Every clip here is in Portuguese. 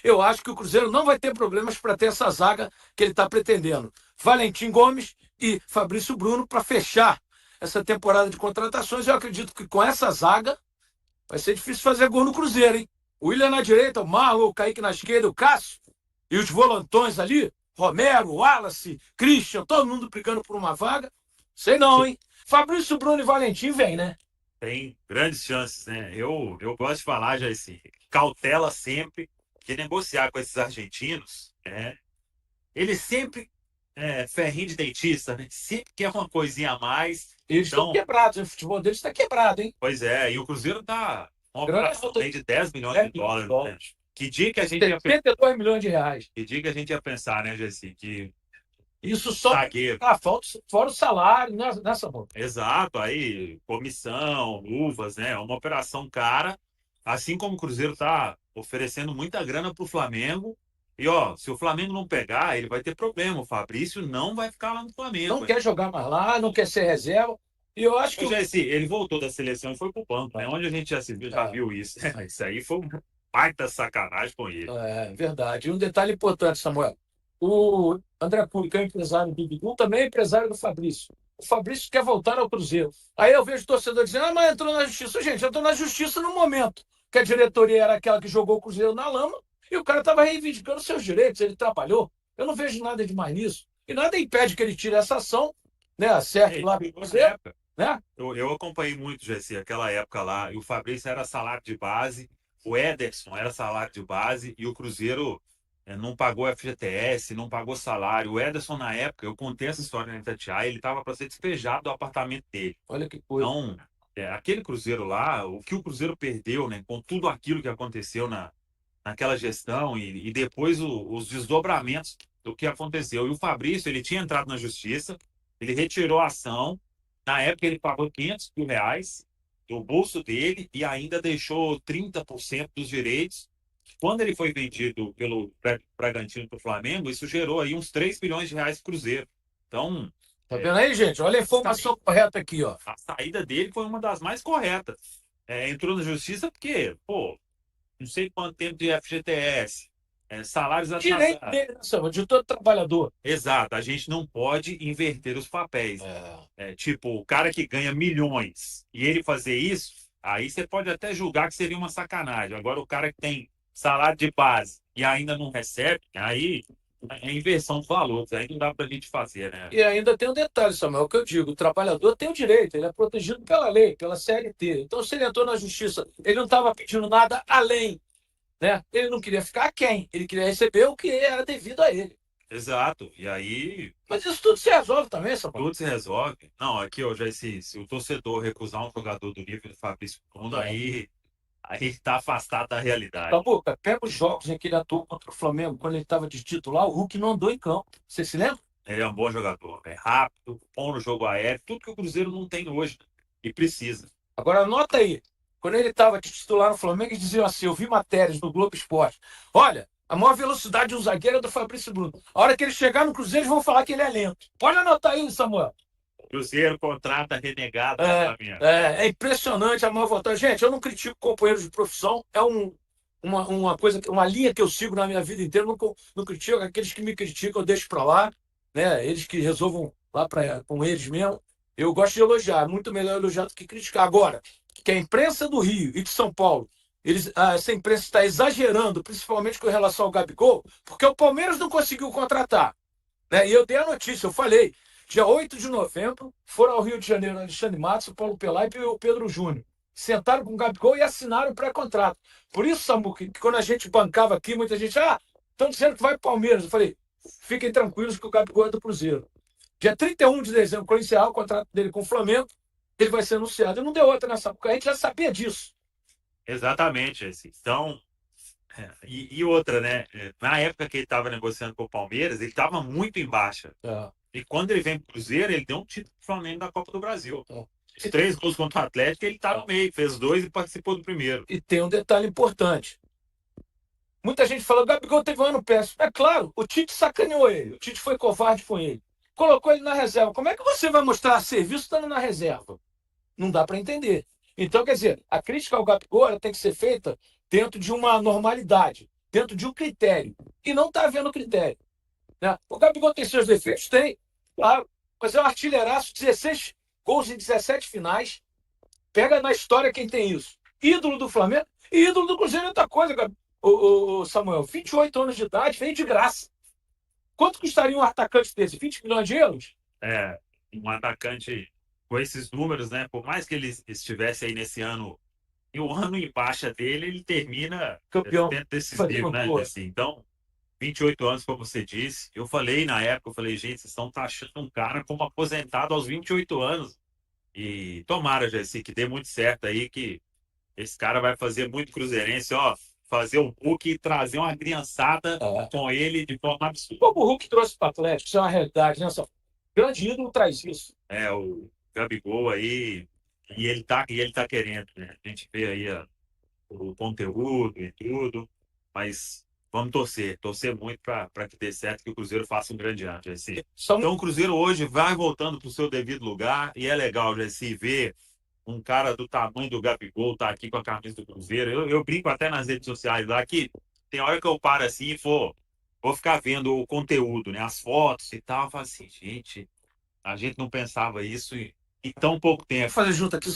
eu acho que o Cruzeiro não vai ter problemas para ter essa zaga que ele está pretendendo. Valentim Gomes e Fabrício Bruno para fechar essa temporada de contratações. Eu acredito que com essa zaga vai ser difícil fazer gol no Cruzeiro, hein? O William na direita, o Marlon, o Kaique na esquerda, o Cássio e os volantões ali, Romero, Wallace, Christian, todo mundo brigando por uma vaga. Sei não, hein? Fabrício Bruno e Valentim vem, né? Tem grandes chances, né? Eu gosto de falar, já assim, cautela sempre, que negociar com esses argentinos, eles sempre, ferrinho de dentista, né? Sempre quer uma coisinha a mais. Eles estão quebrados, o futebol deles está quebrado, hein? Pois é, e o Cruzeiro tá uma Grande operação aí de 10 milhões de dólares, né? dólares. Que dia que a gente ia, 72 milhões de reais. que dia que a gente ia pensar, né, Gessi? Que Isso só zagueiro. fora o salário, nessa boca. Exato, aí comissão, luvas, né? É uma operação cara, assim como o Cruzeiro tá oferecendo muita grana pro Flamengo. E ó, se o Flamengo não pegar, ele vai ter problema. O Fabrício não vai ficar lá no Flamengo. Não quer jogar mais lá, não quer ser reserva. E eu acho que Já ele voltou da seleção e foi pro banco, né? Onde a gente já viu isso. Isso aí foi um baita sacanagem com ele. É verdade. E um detalhe importante, Samuel. O André Cury, que é o empresário do Bidu, também é empresário do Fabrício. O Fabrício quer voltar ao Cruzeiro. Aí eu vejo torcedor dizendo, mas entrou na justiça. Gente, entrou na justiça no momento que a diretoria era aquela que jogou o Cruzeiro na lama e o cara estava reivindicando seus direitos, ele trabalhou. Eu não vejo nada demais nisso. E nada impede que ele tire essa ação, né? Certo, lá do Cruzeiro. Né? Eu acompanhei muito, Jesse, aquela época lá, e o Fabrício era salário de base, o Ederson era salário de base, e o Cruzeiro não pagou FGTS, não pagou salário. O Ederson, na época, eu contei essa história na Itatiaia, ele estava para ser despejado do apartamento dele. Olha que coisa. Então, aquele Cruzeiro lá, o que o Cruzeiro perdeu, né, com tudo aquilo que aconteceu naquela gestão, e depois os desdobramentos do que aconteceu. E o Fabrício, ele tinha entrado na justiça, ele retirou a ação. Na época, ele pagou R$ 500 mil do bolso dele e ainda deixou 30% dos direitos. Quando ele foi vendido pelo Bragantino para o Flamengo, isso gerou aí uns R$ 3 milhões para o Cruzeiro. Então, tá vendo aí, gente? Olha a informação correta aqui, ó. a saída dele foi uma das mais corretas. Entrou na justiça porque, pô, não sei quanto tempo de FGTS, salários Direito atrasados. dele, né, de todo trabalhador. Exato, a gente não pode inverter os papéis. Tipo, o cara que ganha milhões e ele fazer isso, aí você pode até julgar que seria uma sacanagem. Agora, o cara que tem salário de base e ainda não recebe, aí é inversão de valores, aí não dá pra gente fazer, né? E ainda tem um detalhe, Samuel, o que eu digo, o trabalhador tem o direito, ele é protegido pela lei, pela CLT. Então, se ele entrou na justiça, ele não estava pedindo nada além, né? Ele não queria ficar quem? Ele queria receber o que era devido a ele. Exato, e aí Mas isso tudo se resolve também, Samuel. tudo se resolve. Não, aqui, ó, já se o torcedor recusar um jogador do nível do Fabrício Bruno, aí está afastado da realidade. Samuca, pega os jogos em que ele atuou contra o Flamengo, quando ele estava de titular, o Hulk não andou em campo. Você se lembra? Ele é um bom jogador, é rápido, bom no jogo aéreo, tudo que o Cruzeiro não tem hoje e precisa. Agora, anota aí. Quando ele estava de titular no Flamengo, eles diziam assim: eu vi matérias no Globo Esporte. Olha, a maior velocidade de um zagueiro é do Fabrício Bruno. A hora que ele chegar no Cruzeiro, eles vão falar que ele é lento. Pode anotar aí, Samuel. Cruzeiro contrata renegado. É impressionante a maior vontade. Gente, eu não critico companheiros de profissão. É uma coisa, uma linha que eu sigo na minha vida inteira. Não critico aqueles que me criticam, eu deixo para lá. Né? Eles que resolvam lá com eles mesmo. Eu gosto de elogiar. É muito melhor elogiar do que criticar. Agora, que a imprensa do Rio e de São Paulo, essa imprensa está exagerando, principalmente com relação ao Gabigol, porque o Palmeiras não conseguiu contratar. Né? E eu dei a notícia, eu falei. Dia 8 de novembro, foram ao Rio de Janeiro Alexandre Matos, o Paulo Pelai e o Pedro Júnior. Sentaram com o Gabigol e assinaram o pré-contrato. Por isso, Samuca, que quando a gente bancava aqui, muita gente, estão dizendo que vai para o Palmeiras. Eu falei, fiquem tranquilos que o Gabigol é do Cruzeiro. Dia 31 de dezembro, quando encerrar o contrato dele com o Flamengo, ele vai ser anunciado. E não deu outra nessa época, a gente já sabia disso. Exatamente, assim. Então, e outra, né? Na época que ele estava negociando com o Palmeiras, ele estava muito em baixa. E quando ele vem pro Cruzeiro, ele deu um título pro Flamengo da Copa do Brasil. Os 3 gols contra o Atlético, ele tá no meio, fez 2 e participou do primeiro. E tem um detalhe importante. Muita gente fala, o Gabigol teve um ano péssimo. É claro, o Tite sacaneou ele, o Tite foi covarde com ele. Colocou ele na reserva. Como é que você vai mostrar serviço estando na reserva? Não dá para entender. Então, quer dizer, a crítica ao Gabigol tem que ser feita dentro de uma normalidade. dentro de um critério. E não está havendo critério. Né? O Gabigol tem seus defeitos? Tem, claro. Mas é um artilheiraço, 16 gols em 17 finais. Pega na história quem tem isso. Ídolo do Flamengo e ídolo do Cruzeiro é outra coisa, o Samuel. 28 anos de idade, veio de graça. Quanto custaria um atacante desse? 20 milhões de euros? Um atacante com esses números, né? Por mais que ele estivesse aí nesse ano, e o ano em baixa dele, ele termina Campeão. dentro desses níveis, né? Assim, então, 28 anos, como você disse. Eu falei na época, eu falei, gente, vocês estão taxando um cara como aposentado aos 28 anos. E tomara, Jesse, que dê muito certo aí, que esse cara vai fazer muito cruzeirense, ó, fazer um book e trazer uma criançada com ele de forma absurda. Como o Hulk trouxe para o Atlético, isso é uma realidade, né? Grande ídolo traz isso. O Gabigol aí, e ele tá querendo, né? A gente vê aí o conteúdo e tudo, mas vamos torcer muito para que dê certo, que o Cruzeiro faça um grande ano, Jesse. Então o Cruzeiro hoje vai voltando para o seu devido lugar e é legal, Jesse, ver um cara do tamanho do Gabigol tá aqui com a camisa do Cruzeiro. Eu brinco até nas redes sociais lá que tem hora que eu paro assim e vou ficar vendo o conteúdo, né? As fotos e tal. Eu falo assim, gente, a gente não pensava isso em tão pouco tempo. Vou fazer junto aqui.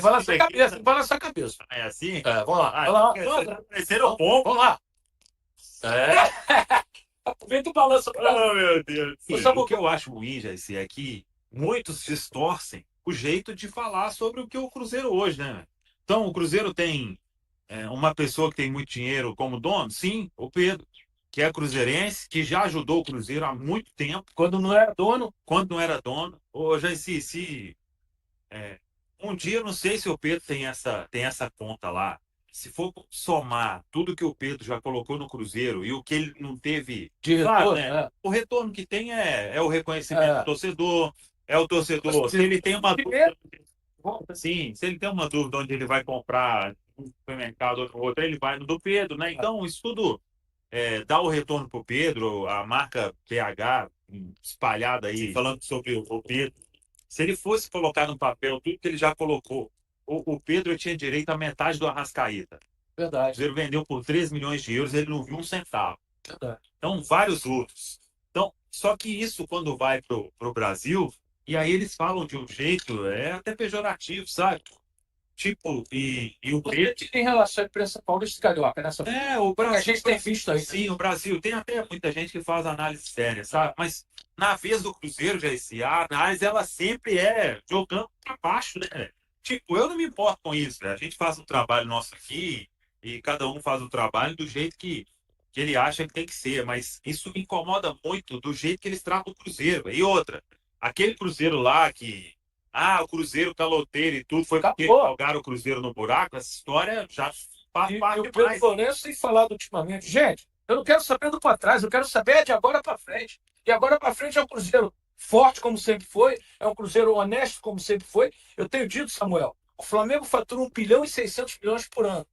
Fala essa cabeça, fala essa cabeça. É assim? Vamos lá. Vamos lá. Terceiro ponto. Vamos lá. Aproveita o balanço. Oh, meu Deus. O que eu acho ruim, Jesse, é que muitos distorcem o jeito de falar sobre o que é o Cruzeiro hoje, né? Então, o Cruzeiro tem uma pessoa que tem muito dinheiro como dono? Sim, o Pedro, que é cruzeirense, que já ajudou o Cruzeiro há muito tempo. Quando não era dono. Quando não era dono. Ô, Jesse, um dia eu não sei se o Pedro tem essa conta lá. Se for somar tudo que o Pedro já colocou no Cruzeiro e o que ele não teve de claro, retorno, né? O retorno que tem é o reconhecimento do torcedor, é o torcedor. Se ele tem uma dúvida, sim, se ele tem uma dúvida onde ele vai comprar um supermercado ou outro, ele vai no do Pedro, né? Então, isso tudo dá o retorno para o Pedro, a marca PH espalhada aí, falando sobre o Pedro. Se ele fosse colocar no papel tudo que ele já colocou, o Pedro tinha direito a metade do Arrascaeta. Verdade. O Cruzeiro vendeu por 3 milhões de euros, ele não viu um centavo. Verdade. Então, vários outros. Então, só que isso, quando vai pro Brasil, e aí eles falam de um jeito, até pejorativo, sabe? Tipo, e o Pedro... Em relação à imprensa paulista e carioca, né? o Brasil, a gente tem visto aí. Sim, o Brasil. Tem até muita gente que faz análise séria, sabe? Mas na vez do Cruzeiro, a análise, ela sempre é jogando para baixo, né? Tipo, eu não me importo com isso, né? A gente faz um trabalho nosso aqui e cada um faz o trabalho do jeito que ele acha que tem que ser, mas isso me incomoda muito do jeito que eles tratam o Cruzeiro. E outra, aquele Cruzeiro lá que o Cruzeiro caloteiro e tudo, foi porque jogaram o Cruzeiro no buraco, essa história já faz parte e o Pedro Florencio tem falado ultimamente, gente, eu não quero saber do para trás, eu quero saber de agora para frente. E agora para frente é um Cruzeiro forte, como sempre foi, é um Cruzeiro honesto, como sempre foi. Eu tenho dito, Samuel, o Flamengo fatura 1 bilhão e 600 milhões por ano.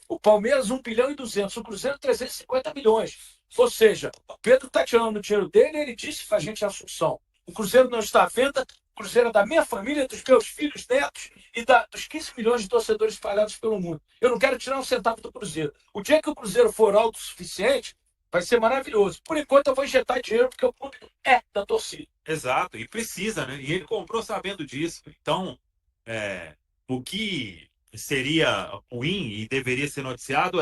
O Palmeiras, 1 bilhão e 200. O Cruzeiro, 350 milhões. Ou seja, o Pedro está tirando o dinheiro dele e ele disse para a gente a Assunção. O Cruzeiro não está à venda, o Cruzeiro é da minha família, dos meus filhos, netos e dos 15 milhões de torcedores espalhados pelo mundo. Eu não quero tirar um centavo do Cruzeiro. O dia que o Cruzeiro for autossuficiente, vai ser maravilhoso. Por enquanto, eu vou injetar dinheiro porque o clube é da torcida. Exato, e precisa, né? E ele comprou sabendo disso. Então, o que seria ruim e deveria ser noticiado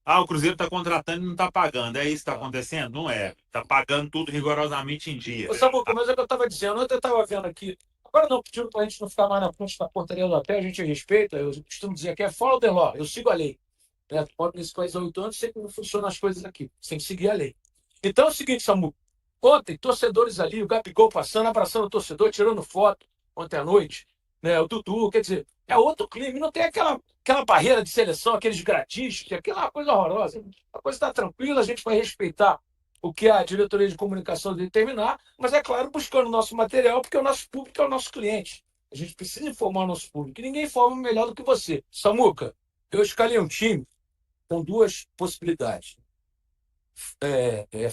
o Cruzeiro está contratando e não está pagando. É isso que está acontecendo? Não é. Está pagando tudo rigorosamente em dia. Ô, Samuca, mas é o que eu estava dizendo. Ontem eu estava vendo aqui. Agora não, pedindo para a gente não ficar mais na frente da portaria do hotel, a gente respeita. Eu costumo dizer que é follow the law, eu sigo a lei. Né? Tu mora nesse país há 8 anos, sei como funcionam as coisas aqui. Você tem que seguir a lei. Então é o seguinte, Samuca. Ontem, torcedores ali, o Gabigol passando, abraçando o torcedor, tirando foto ontem à noite. Né? O Dudu, quer dizer, é outro clima. Não tem aquela barreira de seleção, aqueles gratis, que aquela é uma coisa horrorosa. A coisa está tranquila, a gente vai respeitar o que a diretoria de comunicação determinar, mas é claro, buscando o nosso material, porque o nosso público é o nosso cliente. A gente precisa informar o nosso público, e ninguém informa melhor do que você. Samuca, eu escalei um time com 2 possibilidades.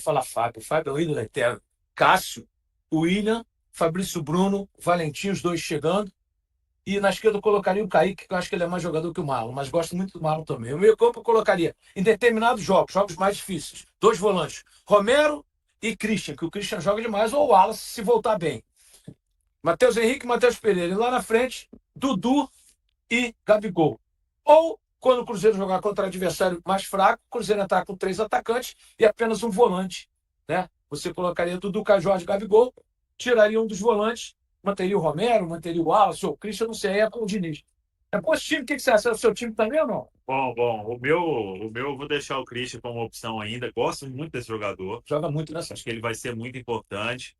Fala Fábio é o ídolo eterno. Cássio, William, Fabrício Bruno, Valentim, os 2 chegando. E na esquerda eu colocaria o Kaique, que eu acho que ele é mais jogador que o Marlon, mas gosto muito do Marlon também. O meio campo eu colocaria, em determinados jogos, jogos mais difíceis, 2 volantes, Romero e Christian, que o Christian joga demais, ou o Wallace, se voltar bem. Matheus Henrique e Matheus Pereira. E lá na frente, Dudu e Gabigol. Ou, quando o Cruzeiro jogar contra adversário mais fraco, o Cruzeiro entrar com 3 atacantes e apenas um volante, né? Você colocaria Dudu, Jorge e Gabigol, tiraria um dos volantes, manteria o Romero, manteria o Wallace, ou o Christian, não sei, aí é com o Diniz. É bom esse time, o que você acha? É o seu time também ou não? Bom, o meu eu vou deixar o Christian como opção ainda. Gosto muito desse jogador. Joga muito nessa. Acho que ele vai ser muito importante.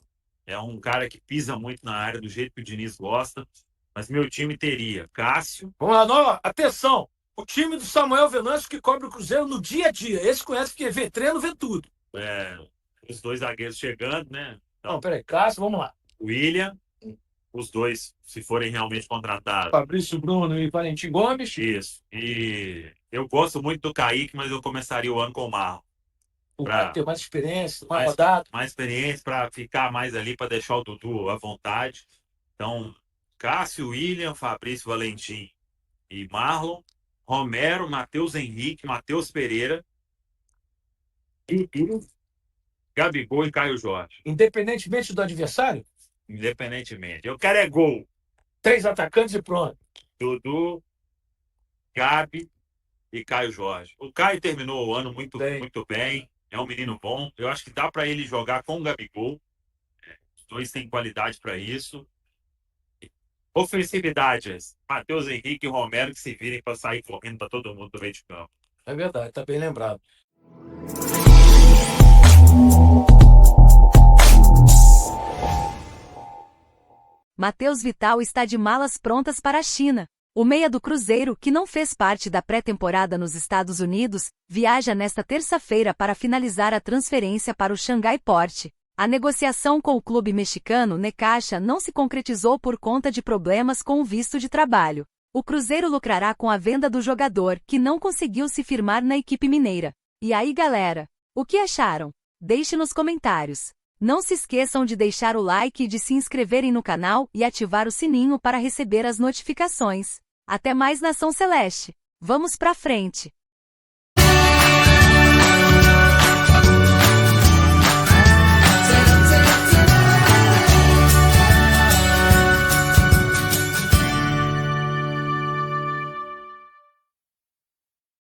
É um cara que pisa muito na área, do jeito que o Diniz gosta. Mas meu time teria Cássio. Vamos lá, não, atenção! O time do Samuel Venâncio que cobre o Cruzeiro no dia a dia. Esse conhece porque vê treino, vê tudo. Os 2 zagueiros chegando, né? Não, peraí, Cássio, vamos lá. William, os 2, se forem realmente contratados. Fabrício Bruno e Valentim Gomes. Isso. E eu gosto muito do Kaique, mas eu começaria o ano com o Marlon. Para ter mais experiência, mais rodado. Mais experiência, para ficar mais ali, para deixar o Dudu à vontade. Então, Cássio, William, Fabrício, Valentim e Marlon. Romero, Matheus Henrique, Matheus Pereira. Dudu, Gabigol e Caio Jorge. Independentemente do adversário? Independentemente. Eu quero é gol. 3 atacantes e pronto. Dudu, Gabi e Caio Jorge. O Caio terminou o ano muito bem. É um menino bom. Eu acho que dá para ele jogar com o Gabigol. Os 2 têm qualidade para isso. Ofensividade, Matheus Henrique e Romero que se virem para sair correndo para todo mundo do meio de campo. É verdade, tá bem lembrado. Matheus Vital está de malas prontas para a China. O meia do Cruzeiro, que não fez parte da pré-temporada nos Estados Unidos, viaja nesta terça-feira para finalizar a transferência para o Xangai Port. A negociação com o clube mexicano Necaxa não se concretizou por conta de problemas com o visto de trabalho. O Cruzeiro lucrará com a venda do jogador, que não conseguiu se firmar na equipe mineira. E aí, galera? O que acharam? Deixe nos comentários. Não se esqueçam de deixar o like e de se inscreverem no canal e ativar o sininho para receber as notificações. Até mais, Nação Celeste! Vamos pra frente!